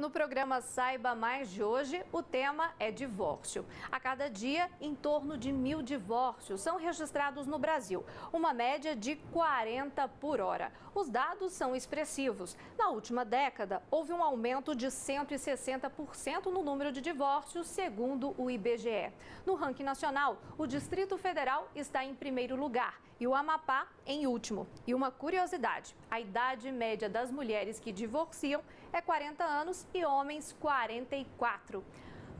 No programa Saiba Mais de hoje, o tema é divórcio. A cada dia, em torno de 1.000 divórcios são registrados no Brasil, uma média de 40 por hora. Os dados são expressivos. Na última década, houve um aumento de 160% no número de divórcios, segundo o IBGE. No ranking nacional, o Distrito Federal está em primeiro lugar e o Amapá em último. E uma curiosidade, a idade média das mulheres que divorciam é 40 anos e homens 44.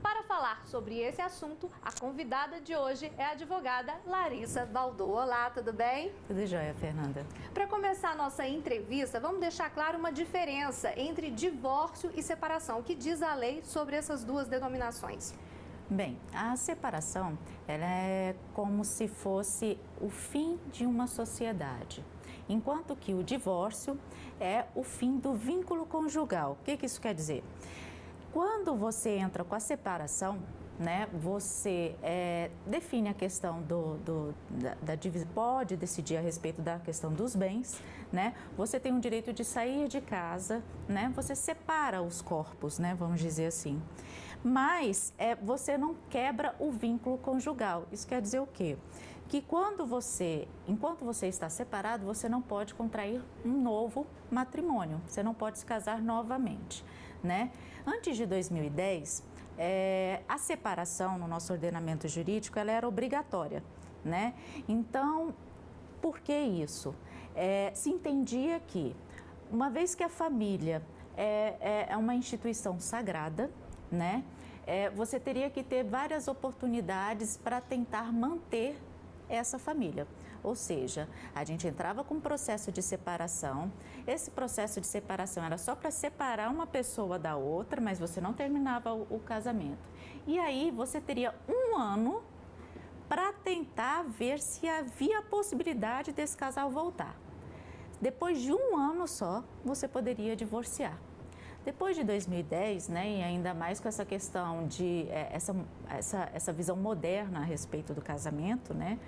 Para falar sobre esse assunto, a convidada de hoje é a advogada Larissa Baldô. Olá, tudo bem? Tudo jóia, Fernanda. Para começar a nossa entrevista, vamos deixar claro uma diferença entre divórcio e separação. O que diz a lei sobre essas duas denominações? Bem, a separação, ela é como se fosse o fim de uma sociedade, enquanto que o divórcio é o fim do vínculo conjugal. O que isso quer dizer? Quando você entra com a separação, né, você define a questão da divisão, pode decidir a respeito da questão dos bens, né? Você tem o direito de sair de casa, né? Você separa os corpos, né? Vamos dizer assim. Mas você não quebra o vínculo conjugal. Isso quer dizer o quê? Que enquanto você está separado, você não pode contrair um novo matrimônio. Você não pode se casar novamente, né? Antes de 2010, a separação no nosso ordenamento jurídico ela era obrigatória, né? Então, por que isso? Se entendia que, uma vez que a família é uma instituição sagrada, né? Você teria que ter várias oportunidades para tentar manter essa família. Ou seja, a gente entrava com um processo de separação, esse processo de separação era só para separar uma pessoa da outra, mas você não terminava o casamento. E aí você teria um ano para tentar ver se havia possibilidade desse casal voltar. Depois de um ano só, você poderia divorciar. Depois de 2010, né, e ainda mais com essa questão de essa visão moderna a respeito do casamento, né,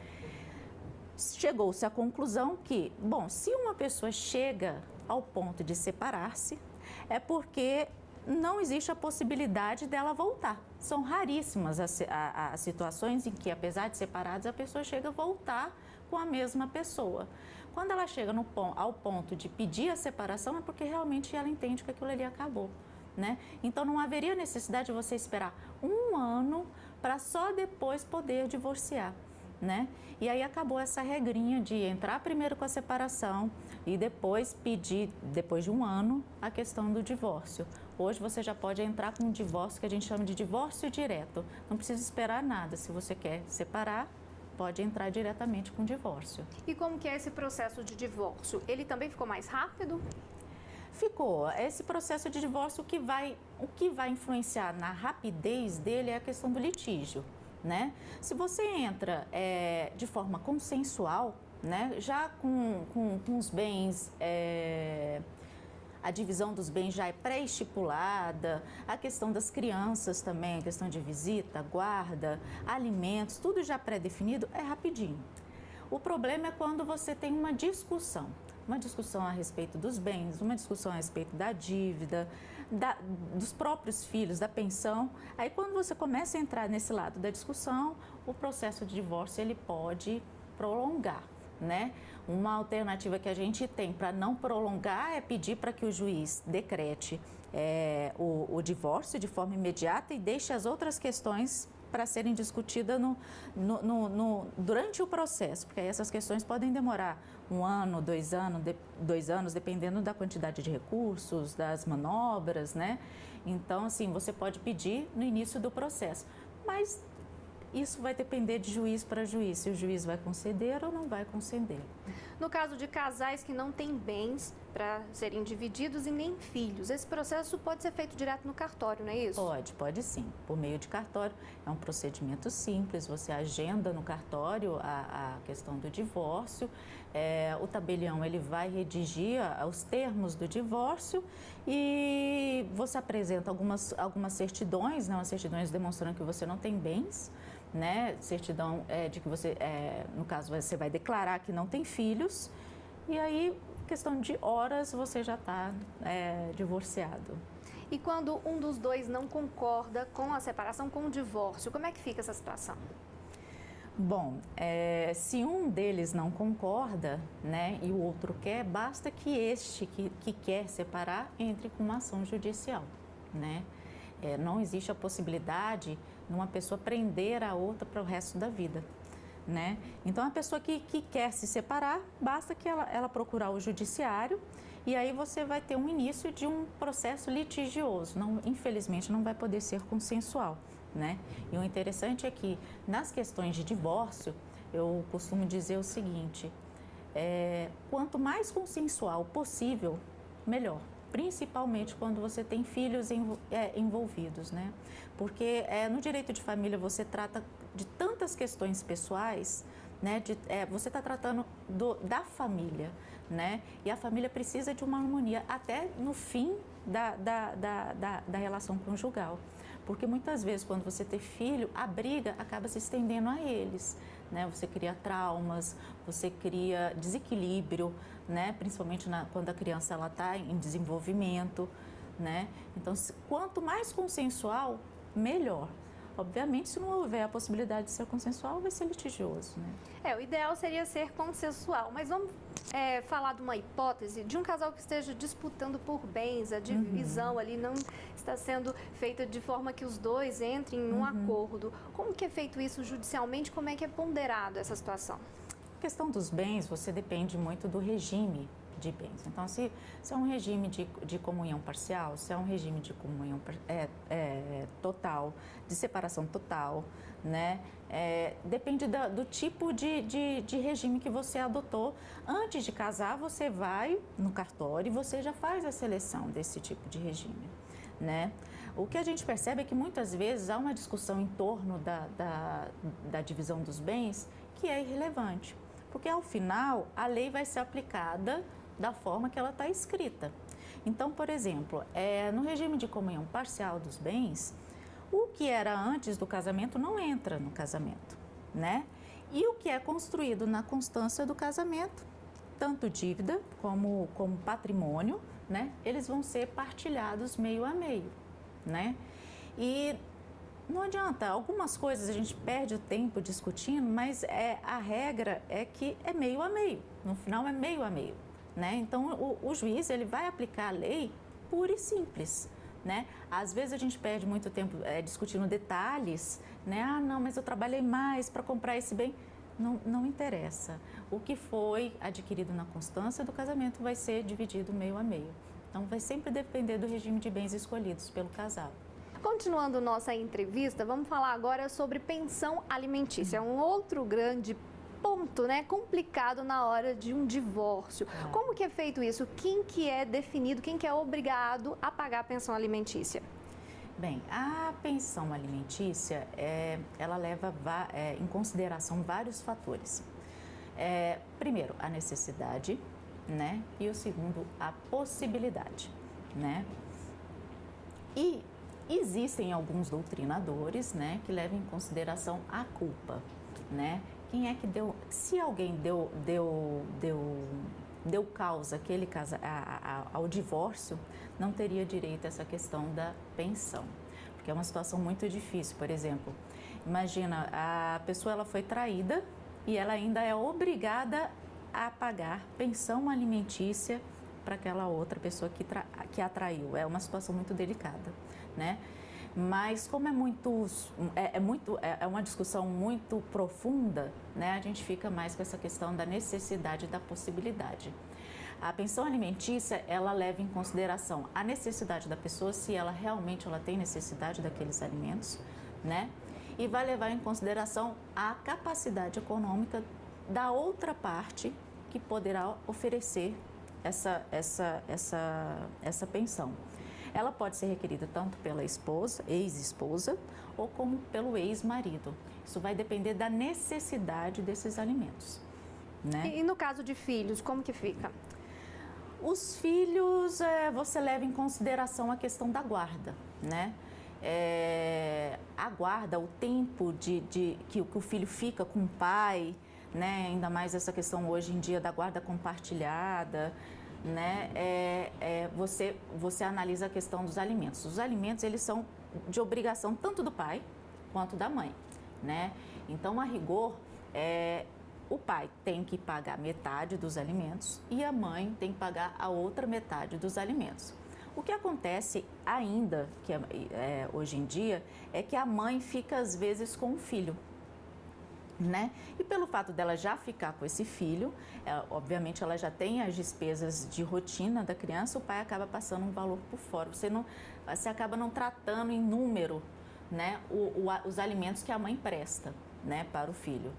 chegou-se à conclusão que, bom, se uma pessoa chega ao ponto de separar-se, é porque não existe a possibilidade dela voltar. São raríssimas as situações em que, apesar de separados, a pessoa chega a voltar com a mesma pessoa. Quando ela chega ao ponto de pedir a separação, é porque realmente ela entende que aquilo ali acabou, né? Então, não haveria necessidade de você esperar um ano para só depois poder divorciar, né? E aí acabou essa regrinha de entrar primeiro com a separação e depois pedir, depois de um ano, a questão do divórcio. Hoje você já pode entrar com um divórcio que a gente chama de divórcio direto. Não precisa esperar nada. Se você quer separar, pode entrar diretamente com o divórcio. E como que é esse processo de divórcio? Ele também ficou mais rápido? Ficou. Esse processo de divórcio, o que vai influenciar na rapidez dele é a questão do litígio, né? Se você entra de forma consensual, né, já com os bens... A divisão dos bens já é pré-estipulada, a questão das crianças também, a questão de visita, guarda, alimentos, tudo já pré-definido, é rapidinho. O problema é quando você tem uma discussão a respeito dos bens, uma discussão a respeito da dívida, dos próprios filhos, da pensão. Aí quando você começa a entrar nesse lado da discussão, o processo de divórcio ele pode prolongar, né? Uma alternativa que a gente tem para não prolongar é pedir para que o juiz decrete o divórcio de forma imediata e deixe as outras questões para serem discutidas durante o processo, porque aí essas questões podem demorar um ano, 2 anos, dependendo da quantidade de recursos, das manobras, né? Então, assim, você pode pedir no início do processo, mas isso vai depender de juiz para juiz, se o juiz vai conceder ou não vai conceder. No caso de casais que não têm bens para serem divididos e nem filhos, esse processo pode ser feito direto no cartório, não é isso? Pode sim. Por meio de cartório, é um procedimento simples, você agenda no cartório a questão do divórcio, o tabelião ele vai redigir os termos do divórcio e você apresenta algumas certidões, né, umas certidões demonstrando que você não tem bens, né, certidão de que você, no caso, você vai declarar que não tem filhos e aí, questão de horas, você já está divorciado. E quando um dos dois não concorda com a separação, com o divórcio, como é que fica essa situação? Bom, se um deles não concorda, né, e o outro quer, basta que este que quer separar entre com uma ação judicial, né? Não existe a possibilidade de uma pessoa prender a outra para o resto da vida, né? Então, a pessoa que quer se separar, basta que ela procurar o judiciário e aí você vai ter um início de um processo litigioso. Não, infelizmente, não vai poder ser consensual, né? E o interessante é que, nas questões de divórcio, eu costumo dizer o seguinte, quanto mais consensual possível, melhor. Principalmente quando você tem filhos envolvidos, né? Porque no direito de família você trata de tantas questões pessoais, né? Você está tratando da família, né? E a família precisa de uma harmonia até no fim da relação conjugal. Porque muitas vezes, quando você tem filho, a briga acaba se estendendo a eles, né? Você cria traumas, você cria desequilíbrio, né? Principalmente quando a criança está em desenvolvimento, né? Então, quanto mais consensual, melhor. Obviamente, se não houver a possibilidade de ser consensual, vai ser litigioso, né? O ideal seria ser consensual, mas vamos falar de uma hipótese de um casal que esteja disputando por bens, a divisão ali não está sendo feita de forma que os dois entrem em um acordo. Como que é feito isso judicialmente? Como é que é ponderado essa situação? A questão dos bens, você depende muito do regime de bens. Então, se é um regime de comunhão parcial, se é um regime de comunhão total, de separação total, né? Depende do tipo de regime que você adotou. Antes de casar, você vai no cartório e você já faz a seleção desse tipo de regime, né? O que a gente percebe é que muitas vezes há uma discussão em torno da divisão dos bens que é irrelevante, porque ao final a lei vai ser aplicada da forma que ela está escrita. Então, por exemplo, no regime de comunhão parcial dos bens, o que era antes do casamento não entra no casamento, né? E o que é construído na constância do casamento, tanto dívida como patrimônio, né? Eles vão ser partilhados meio a meio, né? E não adianta, algumas coisas a gente perde o tempo discutindo, mas a regra é que é meio a meio, no final é meio a meio, né? Então, o juiz ele vai aplicar a lei pura e simples, né? Às vezes a gente perde muito tempo discutindo detalhes, né? Ah, não, mas eu trabalhei mais para comprar esse bem. Não interessa. O que foi adquirido na constância do casamento vai ser dividido meio a meio. Então, vai sempre depender do regime de bens escolhidos pelo casal. Continuando nossa entrevista, vamos falar agora sobre pensão alimentícia. É um outro grande ponto, né, complicado na hora de um divórcio. Como que é feito isso? Quem que é definido, quem que é obrigado a pagar a pensão alimentícia? Bem, a pensão alimentícia, ela leva em consideração vários fatores. Primeiro, a necessidade, né? E o segundo, a possibilidade, né? E existem alguns doutrinadores, né, que levam em consideração a culpa, né? Quem é que se alguém deu causa ao divórcio, não teria direito a essa questão da pensão, porque é uma situação muito difícil. Por exemplo, imagina, a pessoa ela foi traída e ela ainda é obrigada a pagar pensão alimentícia para aquela outra pessoa que a traiu. É uma situação muito delicada, né? Mas como é uma discussão muito profunda, né? A gente fica mais com essa questão da necessidade e da possibilidade. A pensão alimentícia, ela leva em consideração a necessidade da pessoa, se ela realmente tem necessidade daqueles alimentos, né? E vai levar em consideração a capacidade econômica da outra parte que poderá oferecer essa pensão. Ela pode ser requerida tanto pela esposa, ex-esposa, ou como pelo ex-marido. Isso vai depender da necessidade desses alimentos, né? E no caso de filhos, como que fica? Os filhos, você leva em consideração a questão da guarda, né? A guarda, o tempo que o filho fica com o pai, né? Ainda mais essa questão hoje em dia da guarda compartilhada. né, você analisa a questão dos alimentos. Os alimentos, eles são de obrigação tanto do pai quanto da mãe, né? Então, a rigor, o pai tem que pagar metade dos alimentos e a mãe tem que pagar a outra metade dos alimentos. O que acontece ainda, hoje em dia, é que a mãe fica às vezes com o filho, né? E pelo fato dela já ficar com esse filho, obviamente ela já tem as despesas de rotina da criança, o pai acaba passando um valor por fora. Você acaba não tratando em número, né, os alimentos que a mãe presta, né, para o filho.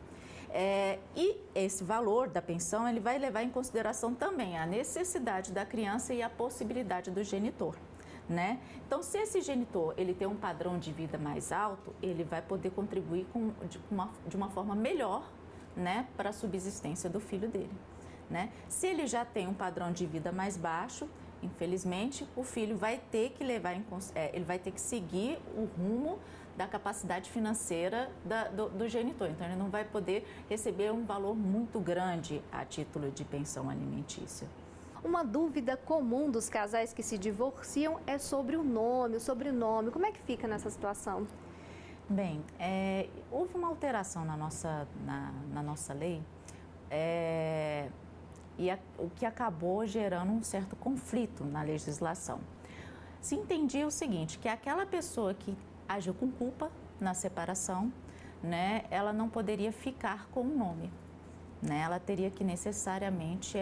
E esse valor da pensão, ele vai levar em consideração também a necessidade da criança e a possibilidade do genitor, né? Então, se esse genitor ele tem um padrão de vida mais alto, ele vai poder contribuir de uma forma melhor, né, para a subsistência do filho dele, né? Se ele já tem um padrão de vida mais baixo, infelizmente, o filho vai ter que ele vai ter que seguir o rumo da capacidade financeira do genitor. Então, ele não vai poder receber um valor muito grande a título de pensão alimentícia. Uma dúvida comum dos casais que se divorciam é sobre o nome, o sobrenome. Como é que fica nessa situação? Bem, houve uma alteração na nossa lei o que acabou gerando um certo conflito na legislação. Se entendia o seguinte, que aquela pessoa que agiu com culpa na separação, né, ela não poderia ficar com o nome, né, ela teria que necessariamente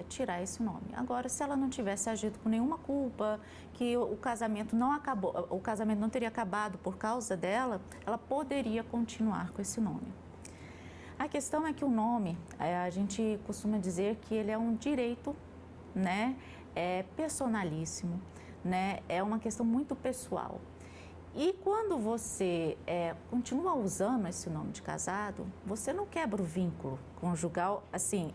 tirar esse nome. Agora, se ela não tivesse agido com nenhuma culpa, que o casamento não acabou, o casamento não teria acabado por causa dela, ela poderia continuar com esse nome. A questão é que o nome, a gente costuma dizer que ele é um direito, né, personalíssimo, né, é uma questão muito pessoal. E quando você continua usando esse nome de casado, você não quebra o vínculo conjugal, assim,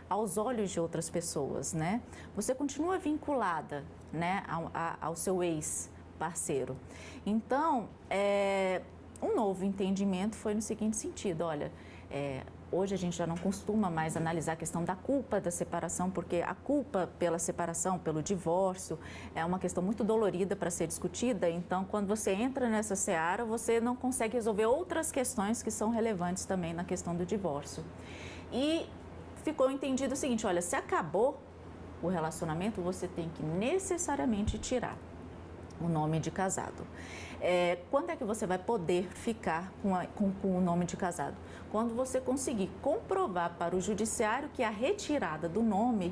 aos olhos de outras pessoas, né? Você continua vinculada, né, ao seu ex-parceiro. Então, um novo entendimento foi no seguinte sentido, olha, hoje a gente já não costuma mais analisar a questão da culpa da separação, porque a culpa pela separação, pelo divórcio, é uma questão muito dolorida para ser discutida. Então, quando você entra nessa seara, você não consegue resolver outras questões que são relevantes também na questão do divórcio. E ficou entendido o seguinte, olha, se acabou o relacionamento, você tem que necessariamente tirar o nome de casado. Quando é que você vai poder ficar com o nome de casado? Quando você conseguir comprovar para o judiciário que a retirada do nome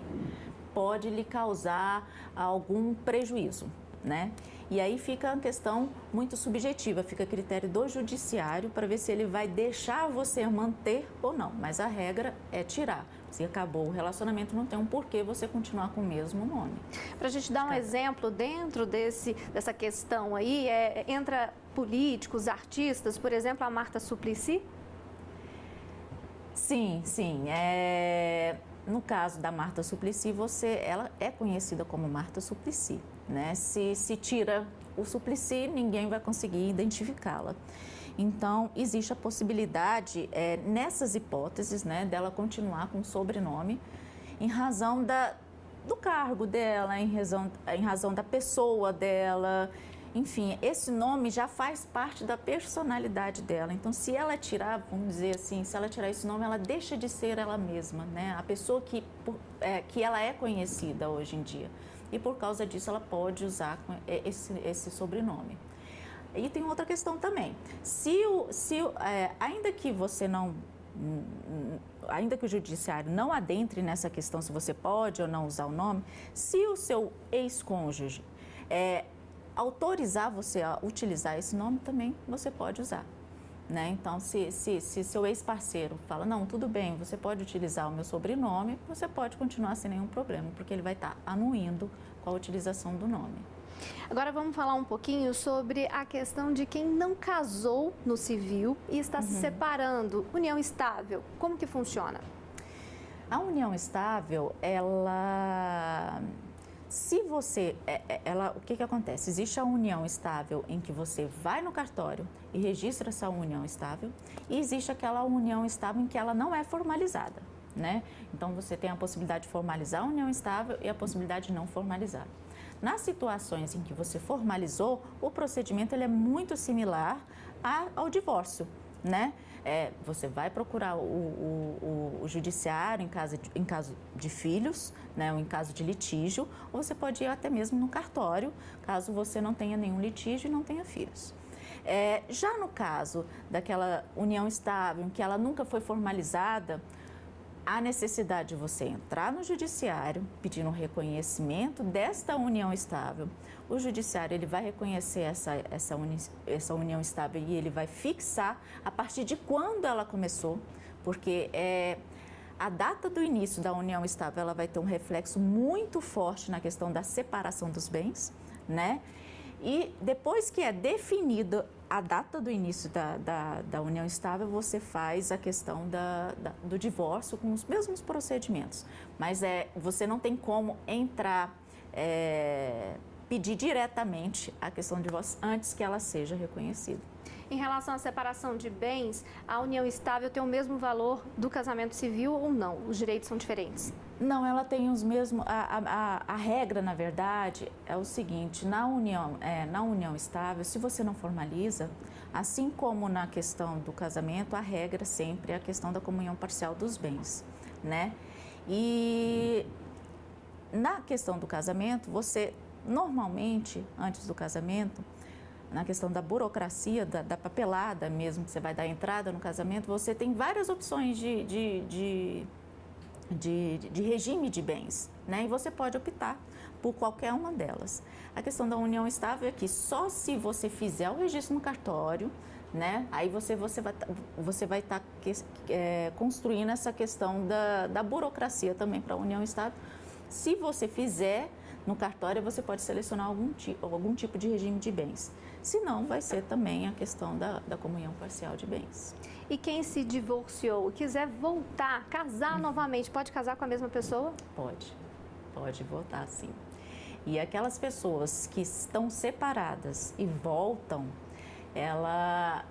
pode lhe causar algum prejuízo, né? E aí fica uma questão muito subjetiva, fica a critério do judiciário para ver se ele vai deixar você manter ou não. Mas a regra é tirar. Se acabou o relacionamento, não tem um porquê você continuar com o mesmo nome. Para a gente dar um exemplo dentro dessa questão aí, entra políticos, artistas, por exemplo, a Marta Suplicy? Sim. No caso da Marta Suplicy, ela é conhecida como Marta Suplicy, né? Se tira o Suplicy, ninguém vai conseguir identificá-la. Então, existe a possibilidade, nessas hipóteses, né, dela continuar com o sobrenome em razão do cargo dela, em razão da pessoa dela. Enfim, esse nome já faz parte da personalidade dela. Então, se ela tirar, vamos dizer assim, se ela tirar esse nome, ela deixa de ser ela mesma, né? A pessoa que ela é conhecida hoje em dia. E por causa disso, ela pode usar esse sobrenome. E tem outra questão também. Ainda que você ainda que o judiciário não adentre nessa questão se você pode ou não usar o nome, se o seu ex-cônjuge autorizar você a utilizar esse nome, também você pode usar, né? Então, se seu ex-parceiro fala, não, tudo bem, você pode utilizar o meu sobrenome, você pode continuar sem nenhum problema, porque ele vai estar anuindo com a utilização do nome. Agora vamos falar um pouquinho sobre a questão de quem não casou no civil e está se separando. União estável, como que funciona? A união estável, o que acontece? Existe a união estável em que você vai no cartório e registra essa união estável e existe aquela união estável em que ela não é formalizada. né? Então, você tem a possibilidade de formalizar a união estável e a possibilidade de não formalizar. Nas situações em que você formalizou, o procedimento ele é muito similar ao divórcio, né? Você vai procurar o judiciário em caso de filhos, né, ou em caso de litígio, ou você pode ir até mesmo no cartório, caso você não tenha nenhum litígio e não tenha filhos. Já no caso daquela união estável, em que ela nunca foi formalizada, há necessidade de você entrar no judiciário, pedindo um reconhecimento desta união estável. O judiciário ele vai reconhecer essa união estável e ele vai fixar a partir de quando ela começou, porque a data do início da união estável ela vai ter um reflexo muito forte na questão da separação dos bens, né? E depois que é definida a data do início da união estável, você faz a questão do divórcio com os mesmos procedimentos. Mas você não tem como entrar, pedir diretamente a questão do divórcio antes que ela seja reconhecida. Em relação à separação de bens, a união estável tem o mesmo valor do casamento civil ou não? Os direitos são diferentes? Não, ela tem os mesmos. A regra, na verdade, é o seguinte: na união estável, se você não formaliza, assim como na questão do casamento, a regra sempre é a questão da comunhão parcial dos bens, né? E na questão do casamento, você normalmente, antes do casamento, na questão da burocracia, da papelada mesmo, que você vai dar entrada no casamento, você tem várias opções de regime de bens, né? E você pode optar por qualquer uma delas. A questão da união estável é que só se você fizer o registro no cartório, né? Aí você vai estar construindo essa questão da burocracia também para a união estável. Se você fizer no cartório, você pode selecionar algum tipo de regime de bens. Se não, vai ser também a questão da comunhão parcial de bens. E quem se divorciou e quiser voltar, casar novamente, pode casar com a mesma pessoa? Pode voltar, sim. E aquelas pessoas que estão separadas e voltam, ela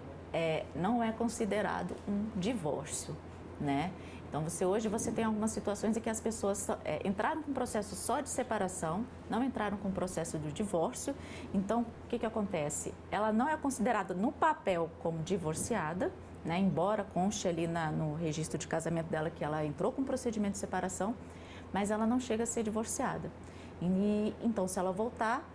não é considerado um divórcio, né? Então, hoje você tem algumas situações em que as pessoas entraram com processo só de separação, não entraram com processo de divórcio. Então, o que acontece? Ela não é considerada no papel como divorciada, né? Embora conste ali no registro de casamento dela que ela entrou com procedimento de separação, mas ela não chega a ser divorciada. Então, se ela voltar,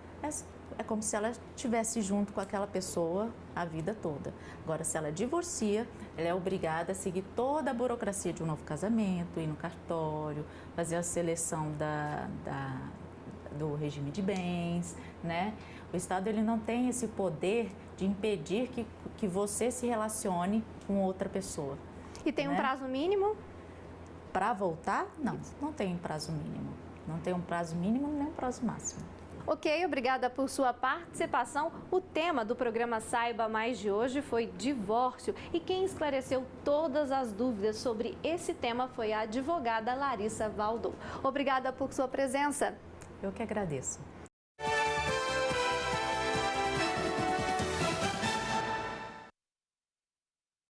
é como se ela estivesse junto com aquela pessoa a vida toda. Agora, se ela divorcia, ela é obrigada a seguir toda a burocracia de um novo casamento, ir no cartório, fazer a seleção do regime de bens, né? O Estado ele não tem esse poder de impedir que você se relacione com outra pessoa. E tem um prazo mínimo? Para voltar? Não tem prazo mínimo. Não tem um prazo mínimo nem um prazo máximo. Ok, obrigada por sua participação. O tema do programa Saiba Mais de hoje foi divórcio. E quem esclareceu todas as dúvidas sobre esse tema foi a advogada Larissa Valdou. Obrigada por sua presença. Eu que agradeço.